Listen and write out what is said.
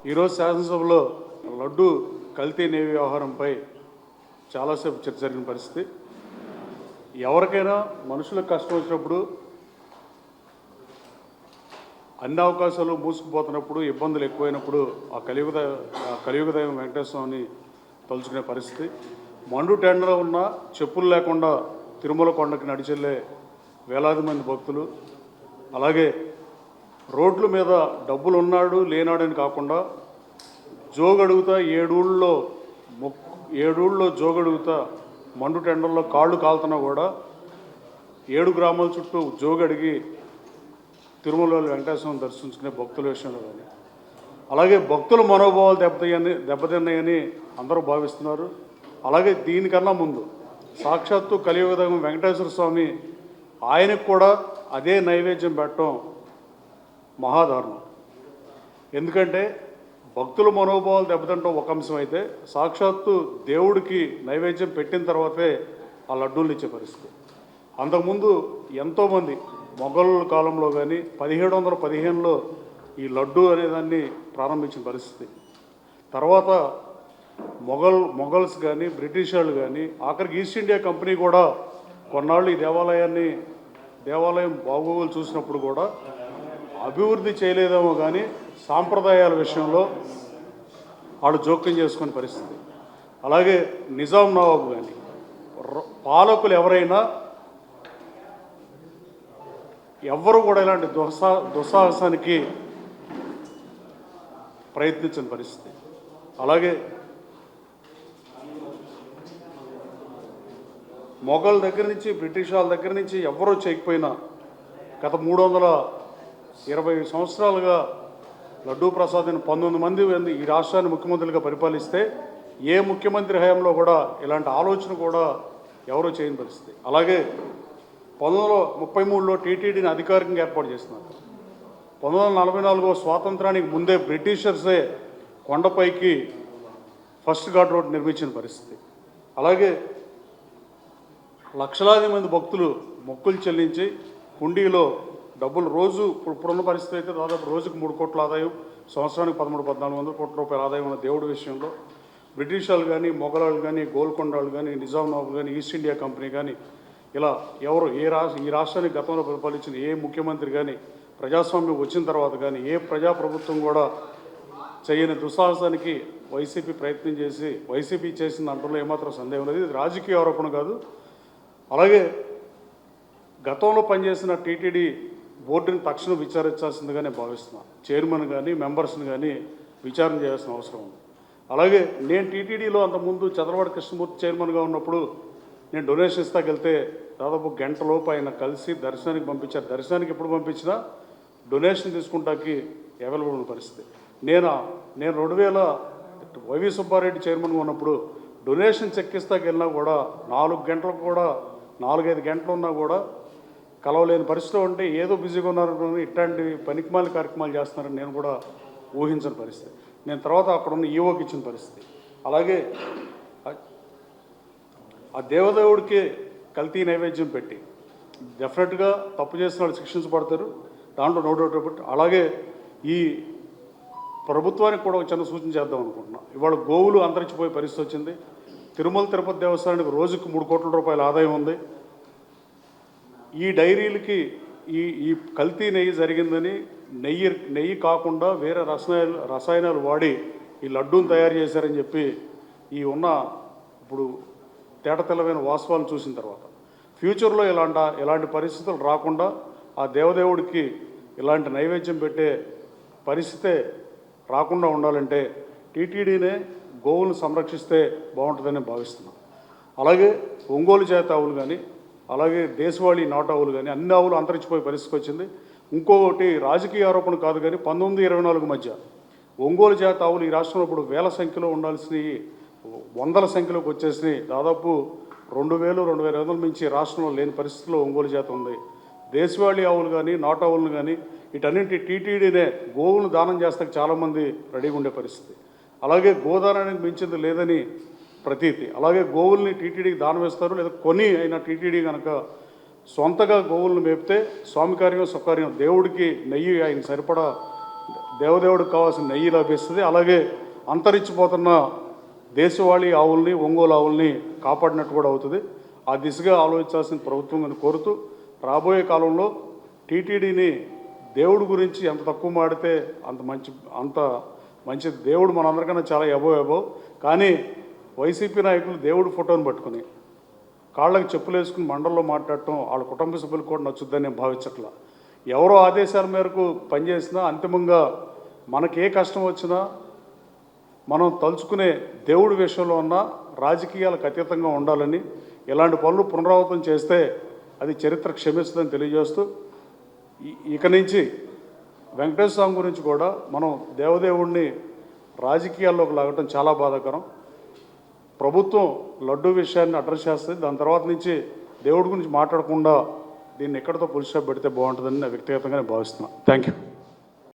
ఈరోజు శాసనసభలో లడ్డు కల్తీ నేవి వ్యవహారంపై చాలాసేపు చర్చ జరిగిన పరిస్థితి. ఎవరికైనా మనుషులకు కష్టం వచ్చినప్పుడు, అన్ని అవకాశాలు మూసుకుపోతున్నప్పుడు, ఇబ్బందులు ఎక్కువైనప్పుడు ఆ కలియుగ దైవం వెంకటేశ్వర స్వామిని తలుచుకునే పరిస్థితి. మండు టెండలో ఉన్న చెప్పులు లేకుండా తిరుమల కొండకి నడిచెళ్ళే వేలాది మంది భక్తులు, అలాగే రోడ్ల మీద డబ్బులు ఉన్నాడు లేనాడని కాకుండా జోగడుగుతా ఏడూళ్ళలో జోగడుగుతా మండు టెండర్లో కాళ్ళు కాలుతున్నా కూడా 7 గ్రామాల చుట్టూ జోగడిగి తిరుమల వెంకటేశ్వరం దర్శించుకునే భక్తుల విషయంలో కానీ, అలాగే భక్తుల మనోభావాలు దెబ్బతిన్నాయని అందరూ భావిస్తున్నారు. అలాగే దీనికన్నా ముందు సాక్షాత్తు కలియుగ దైవం వెంకటేశ్వర స్వామి ఆయనకు కూడా అదే నైవేద్యం పెట్టడం మహాదారుణం. ఎందుకంటే భక్తుల మనోభావాలు దెబ్బతింటం ఒక అంశం అయితే, సాక్షాత్తు దేవుడికి నైవేద్యం పెట్టిన తర్వాతే ఆ లడ్డూలు ఇచ్చే పరిస్థితి. అంతకుముందు ఎంతోమంది మొఘలుల కాలంలో కానీ 1715లో ఈ లడ్డు అనేదాన్ని ప్రారంభించిన పరిస్థితి. తర్వాత మొఘల్స్ కానీ బ్రిటిష్ వాళ్ళు కానీ ఆఖరికి ఈస్ట్ ఇండియా కంపెనీ కూడా కొన్నాళ్ళు ఈ దేవాలయం బాగోగులు చూసినప్పుడు కూడా అభివృద్ధి చేయలేదేమో కానీ సాంప్రదాయాల విషయంలో వాళ్ళు జోక్యం చేసుకునే పరిస్థితి. అలాగే నిజాం నవాబు కానీ పాలకులు ఎవరైనా ఎవ్వరూ కూడా ఇలాంటి దుస్సాహసానికి ప్రయత్నించిన పరిస్థితి. అలాగే మొఘల్ దగ్గర నుంచి బ్రిటిష్ వాళ్ళ దగ్గర నుంచి ఎవరూ చేయకపోయినా గత 320 సంవత్సరాలుగా లడ్డూ ప్రసాద్ని 19 మంది ఈ రాష్ట్రాన్ని ముఖ్యమంత్రులుగా పరిపాలిస్తే ఏ ముఖ్యమంత్రి హయాంలో కూడా ఇలాంటి ఆలోచన కూడా ఎవరూ చేయని పరిస్థితి. అలాగే 1933లో టీటీడీని అధికారికంగా ఏర్పాటు చేస్తున్నారు. 1944 స్వాతంత్రానికి ముందే బ్రిటిషర్సే కొండపైకి ఫస్ట్ ఘాట్ రోడ్ నిర్మించిన పరిస్థితి. అలాగే లక్షలాది మంది భక్తులు మొక్కులు చెల్లించి హుండీలో డబ్బులు రోజు ఇప్పుడున్న పరిస్థితి అయితే దాదాపు రోజుకు 3 కోట్ల ఆదాయం, సంవత్సరానికి 13-1400 కోట్ల రూపాయల ఆదాయం ఉన్న దేవుడి విషయంలో బ్రిటిష్ వాళ్ళు కానీ, మొఘలాళ్ళు కానీ, గోల్కొండ వాళ్ళు కానీ, నిజాం నవాబు కానీ, ఈస్ట్ ఇండియా కంపెనీ కానీ ఇలా ఎవరు ఈ రాష్ట్రానికి గతంలో పరిపాలించిన ఏ ముఖ్యమంత్రి కానీ, ప్రజాస్వామ్యం వచ్చిన తర్వాత కానీ ఏ ప్రజాప్రభుత్వం కూడా చేయని దుస్సాహసానికి వైసీపీ చేసిన దాంట్లో ఏమాత్రం సందేహం లేదు. ఇది రాజకీయ ఆరోపణ కాదు. అలాగే గతంలో పనిచేసిన టీటీడీ బోర్డుని తక్షణం విచారించాల్సిందిగానే భావిస్తున్నాను. చైర్మన్ కానీ మెంబర్స్ని కానీ విచారణ చేయాల్సిన అవసరం ఉంది. అలాగే నేను టీటీడీలో అంతకుముందు చంద్రబాబు కృష్ణమూర్తి చైర్మన్గా ఉన్నప్పుడు నేను డొనేషన్ ఇస్తాకి వెళ్తే దాదాపు గంటలోపు ఆయన కలిసి దర్శనానికి పంపించారు. దర్శనానికి ఎప్పుడు పంపించినా డొనేషన్ తీసుకుంటాకి అవైలబుల్ ఉన్న పరిస్థితి. నేను 2000 వైవి సుబ్బారెడ్డి చైర్మన్గా ఉన్నప్పుడు డొనేషన్ చెక్ ఇస్తాకి వెళ్ళినా కూడా 4-5 గంటలు ఉన్నా కూడా కలవలేని పరిస్థితిలో ఉంటే ఏదో బిజీగా ఉన్నారని ఇట్లాంటి పనికిమాల కార్యక్రమాలు చేస్తున్నారని నేను కూడా ఊహించని పరిస్థితి. నేను తర్వాత అక్కడ ఉన్న ఈవోకి ఇచ్చిన పరిస్థితి. అలాగే ఆ దేవదేవుడికి కల్తీ నైవేద్యం పెట్టి డెఫినెట్గా తప్పు చేసిన వాళ్ళు శిక్షించబడతారు, దాంట్లో నో డౌట్ అబౌట్. అలాగే ఈ ప్రభుత్వానికి కూడా ఒక చిన్న సూచన చేద్దాం అనుకుంటున్నాం. ఇవాళ గోవులు అంతరించిపోయే పరిస్థితి వచ్చింది. తిరుమల తిరుపతి దేవస్థానానికి రోజుకు 3 కోట్ల రూపాయల ఆదాయం ఉంది. ఈ డైరీలకి ఈ కల్తీ నెయ్యి జరిగిందని నెయ్యి కాకుండా వేరే రసాయనాలు వాడి ఈ లడ్డూని తయారు చేశారని చెప్పి ఇప్పుడు తేటతెల్లమైన వాస్తవాలు చూసిన తర్వాత ఫ్యూచర్లో ఇలాంటి పరిస్థితులు రాకుండా ఆ దేవదేవుడికి ఇలాంటి నైవేద్యం పెట్టే పరిస్థితే రాకుండా ఉండాలంటే టీటీడీనే గోవులను సంరక్షిస్తే బాగుంటుందని భావిస్తున్నాం. అలాగే ఒంగోలు జాతి ఆవులు కానీ, అలాగే దేశవాళీ నాటు ఆవులు కానీ అన్ని ఆవులు అంతరించిపోయే పరిస్థితికి వచ్చింది. ఇంకొకటి రాజకీయ ఆరోపణ కాదు కానీ 1924 మధ్య ఒంగోలు జాతి ఆవులు ఈ రాష్ట్రంలో ఇప్పుడు వేల సంఖ్యలో ఉండాల్సినవి వందల సంఖ్యలోకి వచ్చేసినాయి. దాదాపు 2000-2500 మించి రాష్ట్రంలో లేని పరిస్థితిలో ఒంగోలు జాతి ఉంది. దేశవాళీ ఆవులు కానీ నాటు ఆవులను కానీ వీటన్నింటి టీటీడీనే గోవులను దానం చేస్తాక చాలామంది రెడీగా ఉండే పరిస్థితి. అలాగే గోదానానికి మించింది లేదని ప్రతీతి. అలాగే గోవుల్ని టీటీడీకి దానం వేస్తారు, లేదా అయినా టీటీడీ కనుక సొంతగా గోవులను మేపితే స్వామి కార్యం సుకార్యం, దేవుడికి నెయ్యి ఆయన సరిపడా దేవదేవుడికి కావాల్సిన నెయ్యి లభిస్తుంది. అలాగే అంతరించిపోతున్న దేశవాళీ ఆవుల్ని, ఒంగోలు ఆవుల్ని కాపాడినట్టు కూడా అవుతుంది. ఆ దిశగా ఆలోచించాల్సిన ప్రభుత్వం అని కోరుతూ, రాబోయే కాలంలో టీటీడీని దేవుడి గురించి ఎంత తక్కువ మాడితే అంత మంచిది. దేవుడు మనందరికన్నా చాలా ఎబో. కానీ వైసీపీ నాయకులు దేవుడి ఫోటోని పట్టుకుని కాళ్ళకి చెప్పులు వేసుకుని మండల్లో మాట్లాడటం వాళ్ళ కుటుంబ సభ్యులకు కూడా నచ్చుద్దని నేను భావించట్లా. ఎవరో ఆదేశాల మేరకు పనిచేసినా అంతిమంగా మనకే కష్టం వచ్చినా మనం తలుచుకునే దేవుడి విషయంలో ఉన్న రాజకీయాలకు అతీతంగా ఉండాలని, ఇలాంటి పనులు పునరావృతం చేస్తే అది చరిత్ర క్షమిస్తుందని తెలియజేస్తూ, ఇక నుంచి వెంకటేశ్వర స్వామి గురించి కూడా మనం దేవదేవుడిని రాజకీయాల్లోకి లాగటం చాలా బాధాకరం. ప్రభుత్వం లడ్డూ విషయాన్ని అడ్రస్ చేస్తుంది. దాని తర్వాత నుంచి దేవుడి గురించి మాట్లాడకుండా దీన్ని ఎక్కడితో పులిస్టాప్ పెడితే బాగుంటుందని నా వ్యక్తిగతంగా భావిస్తున్నాను. Thank you.